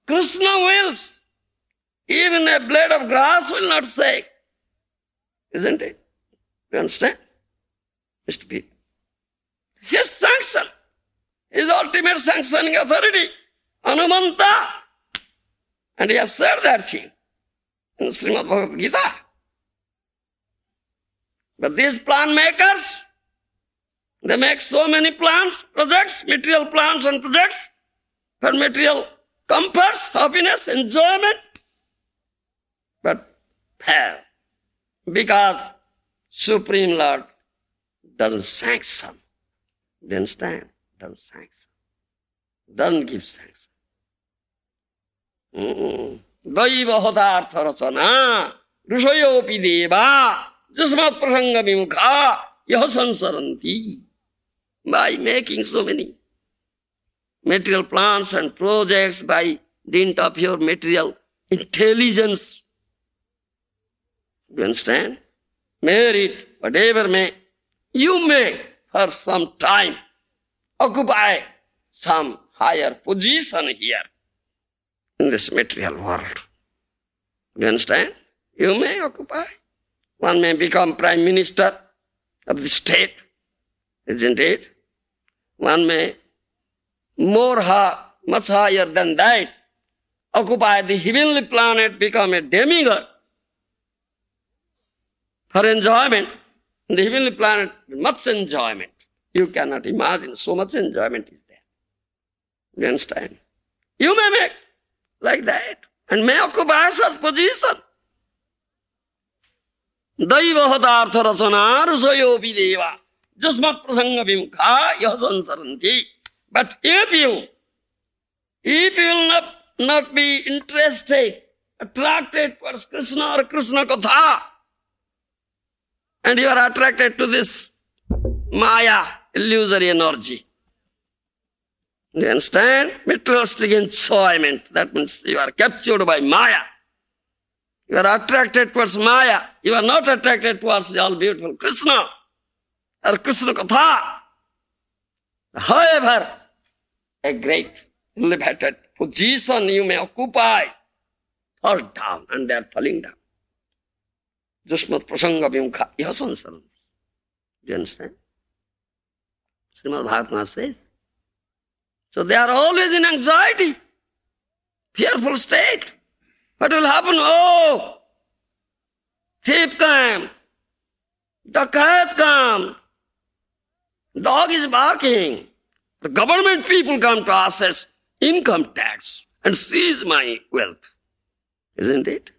Krishna wills. Even a blade of grass will not shake. Isn't it? You understand? Mr. P. His sanction, his ultimate sanctioning authority, Hanumanta. And he has said that thing in Srimad Bhagavad Gita. But these plan makers, they make so many plans, projects, material plans and projects for material comforts, happiness, enjoyment, but fail. Because Supreme Lord doesn't sanction. Do you understand? Doesn't sanction. Doesn't give sanction. Daiva hodartha rachana rushayopi deva jasmat prasanga vimukha yaha sansaranti. By making so many material plans and projects, by dint of your material intelligence. Do you understand? Merit, whatever may, you may for some time occupy some higher position here in this material world. Do you understand? You may occupy. One may become Prime Minister of the state, isn't it? One may much higher than that, occupy the heavenly planet, become a demigod. For enjoyment, in the heavenly planet, much enjoyment. You cannot imagine, so much enjoyment is there. You understand? You may make like that, and may occupy such position. Daiva hadartha rachana rusayopi deva jasmat prasanga vimukha yaha sansaranti. But if you will not be interested, attracted towards Krishna or Krishna Katha, and you are attracted to this Maya, illusory energy, do you understand? Materialistic enjoyment, that means you are captured by Maya. You are attracted towards Maya. You are not attracted towards the all-beautiful Krishna or Krishna Katha. However, a great elevated position you may occupy, fall down, and they are falling down. Jasmat prasanga vimukha yaha sansaranti. Do you understand? Srimad Bhagavatam says. So they are always in anxiety, fearful state. What will happen? Oh, thief came, dacoit come, dog is barking. The government people come to assess income tax and seize my wealth. Isn't it?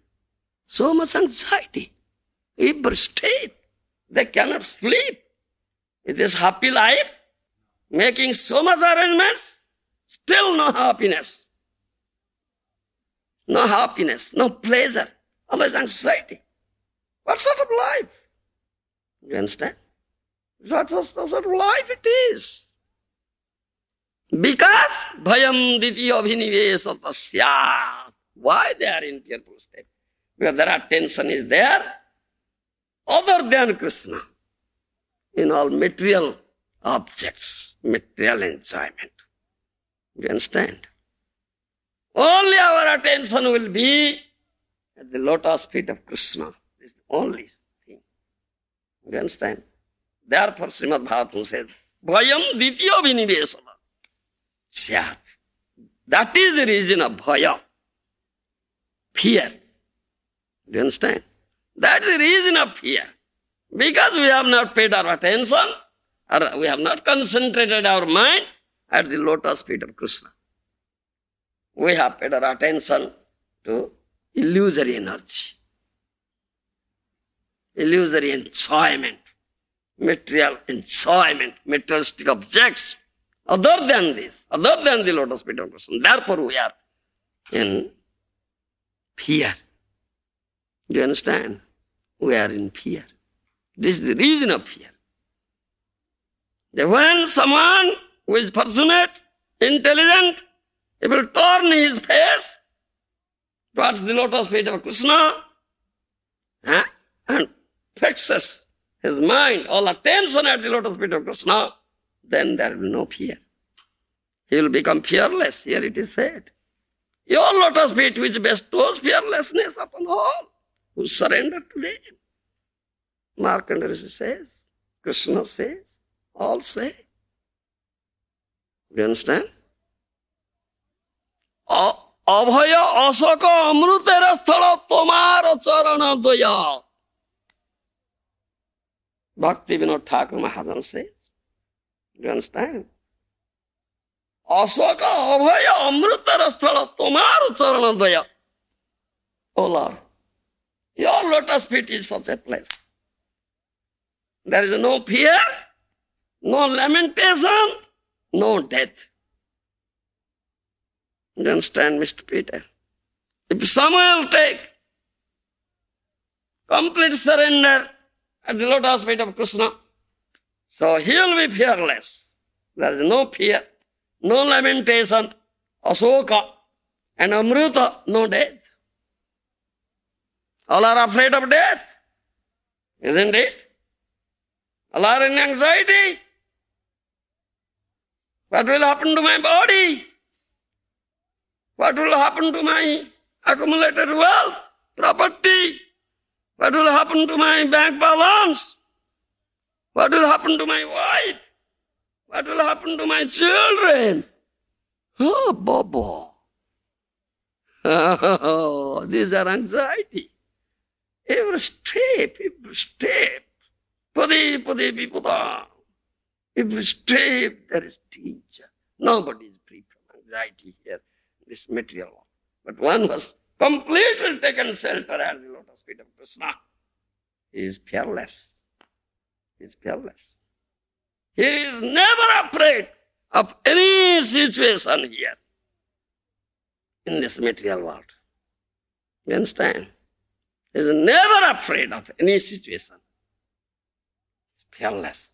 So much anxiety. Every state, they cannot sleep. It is happy life, making so much arrangements, still no happiness. No happiness, no pleasure, always anxiety. What sort of life? You understand? What sort of life it is? Because bhayam ditya abhinivesa tasya. Why they are in fearful state? Because their attention is there other than Krishna in all material objects, material enjoyment. You understand? Only our attention will be at the lotus feet of Krishna. This is the only thing. You understand? Therefore, Srimad Bhagavatam says, Bhayam ditya vinivesana syat. That is the reason of bhaya, fear. Do you understand? That is the reason of fear. Because we have not paid our attention, or we have not concentrated our mind at the lotus feet of Krishna. We have paid our attention to illusory energy, illusory enjoyment, material enjoyment, materialistic objects, other than this, other than the lotus feet of Krishna. Therefore we are in fear. Do you understand? We are in fear. This is the reason of fear. That when someone who is fortunate, intelligent, he will turn his face towards the lotus feet of Krishna and fixes his mind, all attention at the lotus feet of Krishna, then there will be no fear. He will become fearless. Here it is said. Your lotus feet which bestows fearlessness upon all who surrender to them. Markandeya Rishi says, Krishna says, all say. Do you understand? Abhaya asaka amrutera sthala tomar charana doya. Bhakti Vinod Thakur Mahajan says. Do you understand? Asaka abhaya amrutera sthala tomar charana doya. Oh Lord, your lotus feet is such a place. There is no fear, no lamentation, no death. You understand, Mr. Peter? If Samuel take complete surrender at the lotus feet of Krishna, so he will be fearless. There is no fear, no lamentation, asoka, and amruta, no death. All are afraid of death, isn't it? All are in anxiety. What will happen to my body? What will happen to my accumulated wealth, property? What will happen to my bank balance? What will happen to my wife? What will happen to my children? Oh, Bobo. Oh, these are anxiety. Every step. Padi vipada. Every step there is danger. Nobody is free from anxiety here, this material world. But one was completely taken shelter at the lotus feet of Krishna. He is fearless. He is fearless. He is never afraid of any situation here in this material world. You understand? He is never afraid of any situation. He is fearless.